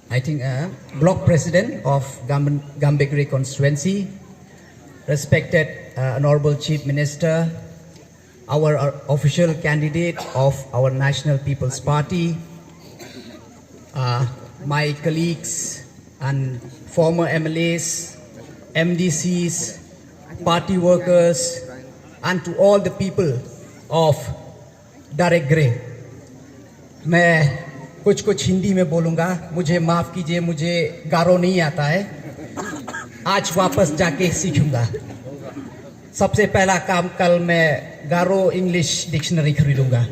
I think, Block President of Gambegre constituency, respected Honorable Chief Minister, our official candidate of our National People's Party, my colleagues and former MLAs, MDCs, party workers, and to all the people of Daregre. मैं कुछ हिंदी में बोलूँगा, मुझे माफ़ कीजिए, मुझे गारो नहीं आता है, आज वापस जाके सीखूँगा। सबसे पहला काम कल मैं गारो इंग्लिश डिक्शनरी खरीदूँगा।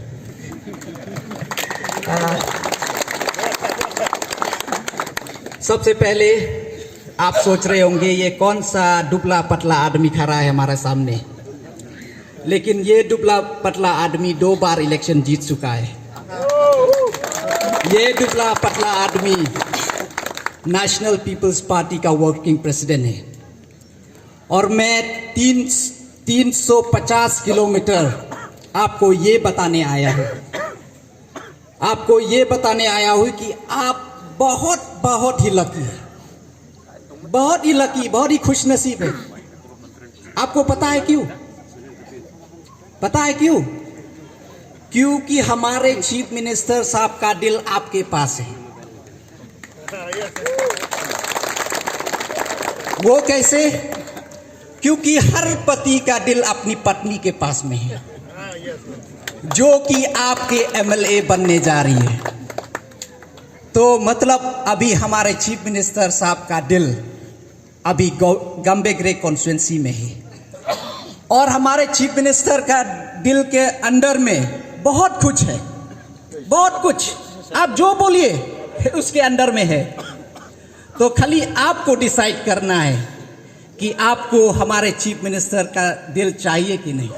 सबसे पहले आप सोच रहे होंगे ये कौन सा दुबला पतला आदमी खड़ा है हमारे सामने, लेकिन ये दुबला पतला आदमी 2 बार इलेक्शन जीत चुका है। ये दुबला पतला आदमी नेशनल पीपल्स पार्टी का वर्किंग प्रेसिडेंट है और मैं 350 किलोमीटर आपको ये बताने आया हूँ, आपको ये बताने आया हूँ कि आप बहुत ही लकी है, बहुत ही लकी, बहुत ही खुशनसीब है। आपको पता है क्यों? पता है क्यों? क्योंकि हमारे चीफ मिनिस्टर साहब का दिल आपके पास है। वो कैसे? क्योंकि हर पति का दिल अपनी पत्नी के पास में है, जो कि आपके एमएलए बनने जा रही है। तो मतलब अभी हमारे चीफ मिनिस्टर साहब का दिल अभी गंबेगरे कॉन्स्टिट्यूंसी में है और हमारे चीफ मिनिस्टर का दिल के अंदर में बहुत कुछ है, बहुत कुछ। आप जो बोलिए उसके अंदर में है। तो खाली आपको डिसाइड करना है कि आपको हमारे चीफ मिनिस्टर का दिल चाहिए कि नहीं।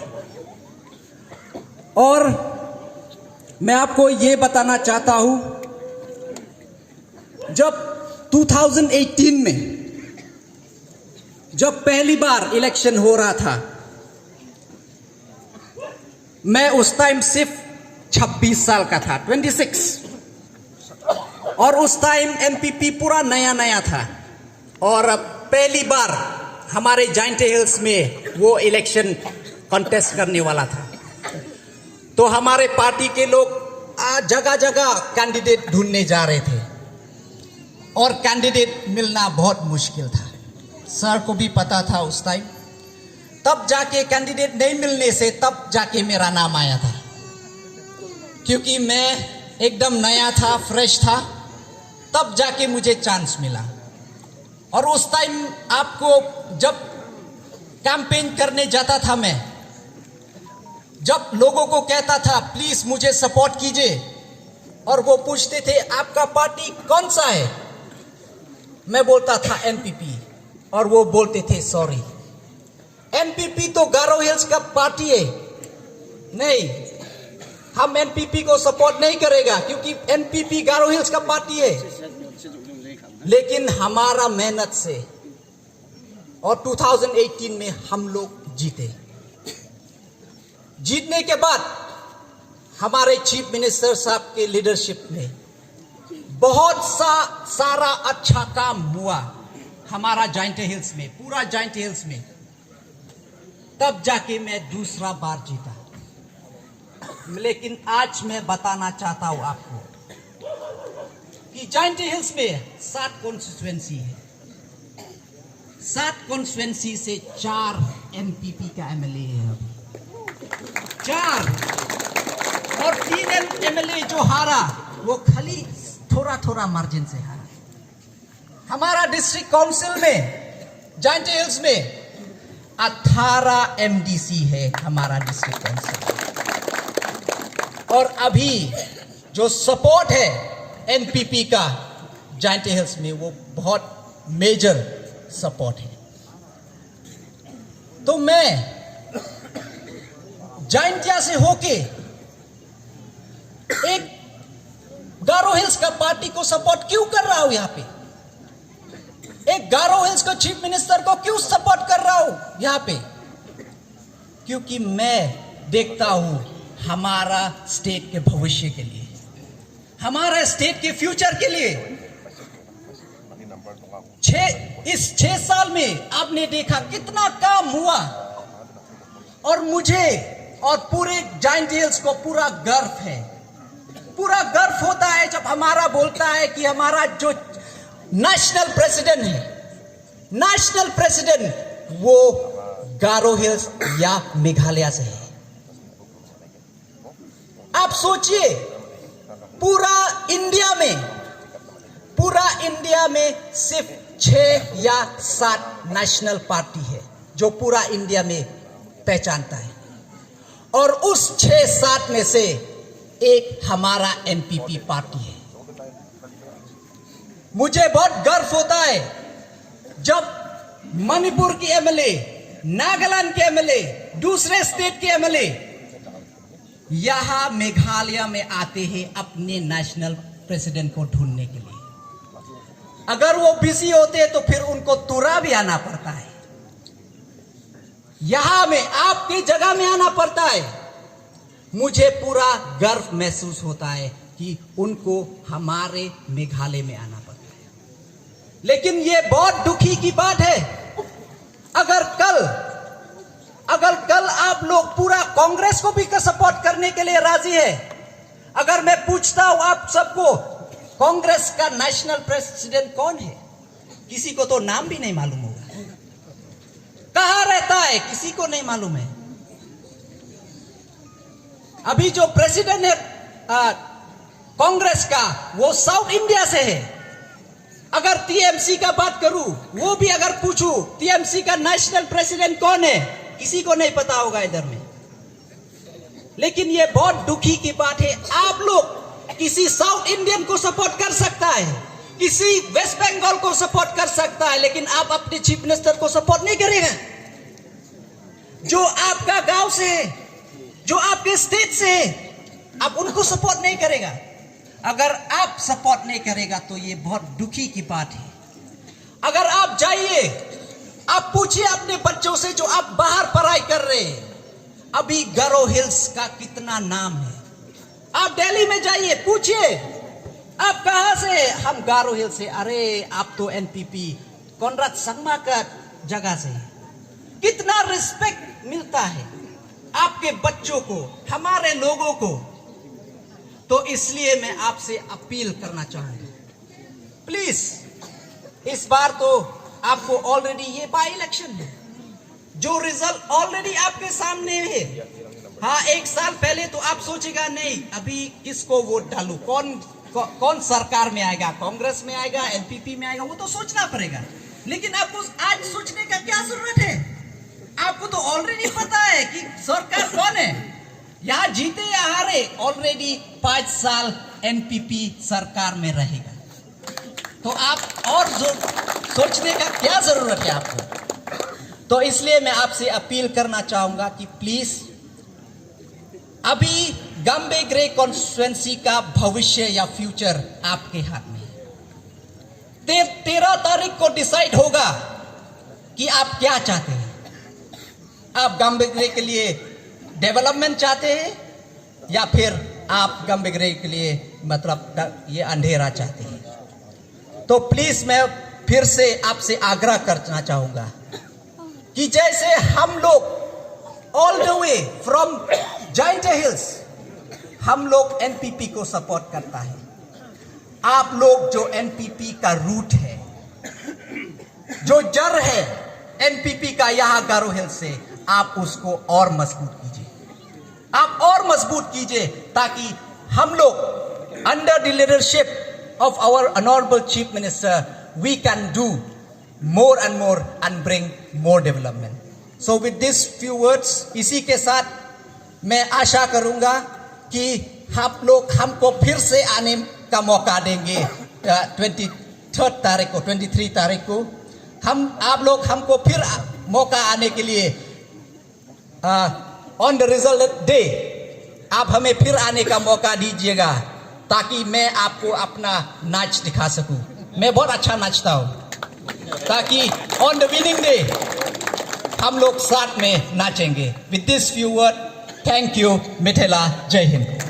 और मैं आपको ये बताना चाहता हूं, जब 2018 में जब पहली बार इलेक्शन हो रहा था, मैं उस टाइम सिर्फ 26 साल का था, 26, और उस टाइम एमपीपी पूरा नया था और पहली बार हमारे जाइंट हिल्स में वो इलेक्शन कॉन्टेस्ट करने वाला था। तो हमारे पार्टी के लोग जगह जगह कैंडिडेट ढूंढने जा रहे थे और कैंडिडेट मिलना बहुत मुश्किल था। सर को भी पता था उस टाइम। तब जाके कैंडिडेट नहीं मिलने से तब जाके मेरा नाम आया था, क्योंकि मैं एकदम नया था, फ्रेश था, तब जाके मुझे चांस मिला। और उस टाइम आपको जब कैंपेन करने जाता था मैं, जब लोगों को कहता था प्लीज मुझे सपोर्ट कीजिए और वो पूछते थे आपका पार्टी कौन सा है, मैं बोलता था एनपीपी और वो बोलते थे सॉरी, एनपीपी तो गारो हिल्स का पार्टी है, नहीं, हम एनपीपी को सपोर्ट नहीं करेगा क्योंकि एनपीपी गारो हिल्स का पार्टी है। लेकिन हमारा मेहनत से और 2018 में हम लोग जीते। जीतने के बाद हमारे चीफ मिनिस्टर साहब के लीडरशिप में बहुत सारा अच्छा काम हुआ हमारा जाइंट हिल्स में, पूरा जाइंट हिल्स में। तब जाके मैं दूसरा बार जीता। लेकिन आज मैं बताना चाहता हूं आपको कि जाइंट हिल्स में 7 कॉन्स्टिट्यूएंसी है, 7 कॉन्स्टिट्यूएंसी से 4 एमपीपी का एमएलए है अभी, 4, और 3 एमएलए जो हारा वो खाली थोड़ा मार्जिन से हारा। हमारा डिस्ट्रिक्ट काउंसिल में जाइंट हिल्स में 18 एमडीसी है हमारा डिस्ट्रिक्ट काउंसिल, और अभी जो सपोर्ट है एनपीपी का जाइंट हिल्स में वो बहुत मेजर सपोर्ट है। तो मैं जाइंटिया से होके एक गारो हिल्स का पार्टी को सपोर्ट क्यों कर रहा हूं यहां पे, एक गारो हिल्स को चीफ मिनिस्टर को क्यों सपोर्ट कर रहा हूं यहां पे, क्योंकि मैं देखता हूं हमारा स्टेट के भविष्य के लिए, हमारा स्टेट के फ्यूचर के लिए इस 6 साल में आपने देखा कितना काम हुआ, और मुझे और पूरे जायंट हिल्स को पूरा गर्व है। पूरा गर्व होता है जब हमारा बोलता है कि हमारा जो नेशनल प्रेसिडेंट है, नेशनल प्रेसिडेंट वो गारो हिल्स या मेघालय से है। आप सोचिए, पूरा इंडिया में सिर्फ 6 या 7 नेशनल पार्टी है जो पूरा इंडिया में पहचानता है, और उस 6-7 में से एक हमारा एनपीपी पार्टी है। मुझे बहुत गर्व होता है जब मणिपुर के एमएलए, नागालैंड के एमएलए, दूसरे स्टेट के एमएलए यहां मेघालय में आते हैं अपने नेशनल प्रेसिडेंट को ढूंढने के लिए। अगर वो बिजी होते हैं तो फिर उनको तुरा भी आना पड़ता है, यहां में आपकी जगह में आना पड़ता है। मुझे पूरा गर्व महसूस होता है कि उनको हमारे मेघालय में आना पड़ता है। लेकिन ये बहुत दुखी की बात है, अगर कल आप लोग पूरा कांग्रेस को भी सपोर्ट करने के लिए राजी है, अगर मैं पूछता हूं आप सबको कांग्रेस का नेशनल प्रेसिडेंट कौन है, किसी को तो नाम भी नहीं मालूम होगा, कहां रहता है किसी को नहीं मालूम है। अभी जो प्रेसिडेंट है कांग्रेस का, वो साउथ इंडिया से है। अगर टीएमसी का बात करूं, वो भी अगर पूछूं टीएमसी का नेशनल प्रेसिडेंट कौन है, किसी को नहीं पता होगा इधर में। लेकिन ये बहुत दुखी की बात है, आप लोग किसी साउथ इंडियन को सपोर्ट कर सकता है, किसी वेस्ट बंगाल को सपोर्ट कर सकता है, लेकिन आप अपने चीफ मिनिस्टर को सपोर्ट नहीं करेगा, जो आपका गांव से है, जो आपके स्टेट से है, आप उनको सपोर्ट नहीं करेगा। अगर आप सपोर्ट नहीं करेगा तो ये बहुत दुखी की बात है। अगर आप जाइए, आप पूछिए अपने बच्चों से जो आप बाहर पढ़ाई कर रहे हैं, अभी गारो हिल्स का कितना नाम है। आप दिल्ली में जाइए, पूछिए आप कहां से, हम गारो हिल्स से। अरे आप तो एनपीपी कॉनराड संगमा का जगह से। कितना रिस्पेक्ट मिलता है आपके बच्चों को, हमारे लोगों को। तो इसलिए मैं आपसे अपील करना चाहूंगा, प्लीज इस बार तो आपको ऑलरेडी ये बाई इलेक्शन है, जो रिजल्ट ऑलरेडी आपके सामने है। हाँ, 1 साल पहले तो आप सोचेगा नहीं अभी किसको वोट डालूं, कौन सरकार में आएगा, कांग्रेस में आएगा, एनपीपी में आएगा, वो तो सोचना पड़ेगा। लेकिन आपको आज सोचने का क्या जरूरत है, आपको तो ऑलरेडी पता है कि सरकार कौन है, यहां जीते या हारे, ऑलरेडी 5 साल एनपीपी सरकार में रहेगा। तो आप और सोचने का क्या जरूरत है आपको। तो इसलिए मैं आपसे अपील करना चाहूंगा कि प्लीज, अभी गंबेग्रे कॉन्स्टिट्यूएंसी का भविष्य या फ्यूचर आपके हाथ में है। 13 तारीख को डिसाइड होगा कि आप क्या चाहते हैं। आप गंबेग्रे के लिए डेवलपमेंट चाहते हैं या फिर आप गंबेग्रे के लिए मतलब ये अंधेरा चाहते हैं। तो प्लीज मैं फिर से आपसे आग्रह करना चाहूंगा कि जैसे हम लोग all the way from giant hills, हम लोग एनपीपी को सपोर्ट करता है, आप लोग जो एनपीपी का रूट है, जो जड़ है एनपीपी का यहां गारो हिल्स से, आप उसको और मजबूत कीजिए, आप और मजबूत कीजिए, ताकि हम लोग under the leadership of our honorable chief minister we can do more and more and bring more development. So with these few words, इसी के साथ मैं आशा करूंगा कि आप लोग हमको फिर से आने का मौका देंगे 23 तारीख को, 23 तारीख को आप लोग हमको फिर मौका आने के लिए ऑन द रिजल्ट डे आप हमें फिर आने का मौका दीजिएगा, ताकि मैं आपको अपना नाच दिखा सकूं। मैं बहुत अच्छा नाचता हूं, ताकि ऑन द विनिंग डे हम लोग साथ में नाचेंगे। With this few word, thank you, Mithila, Jai Hind.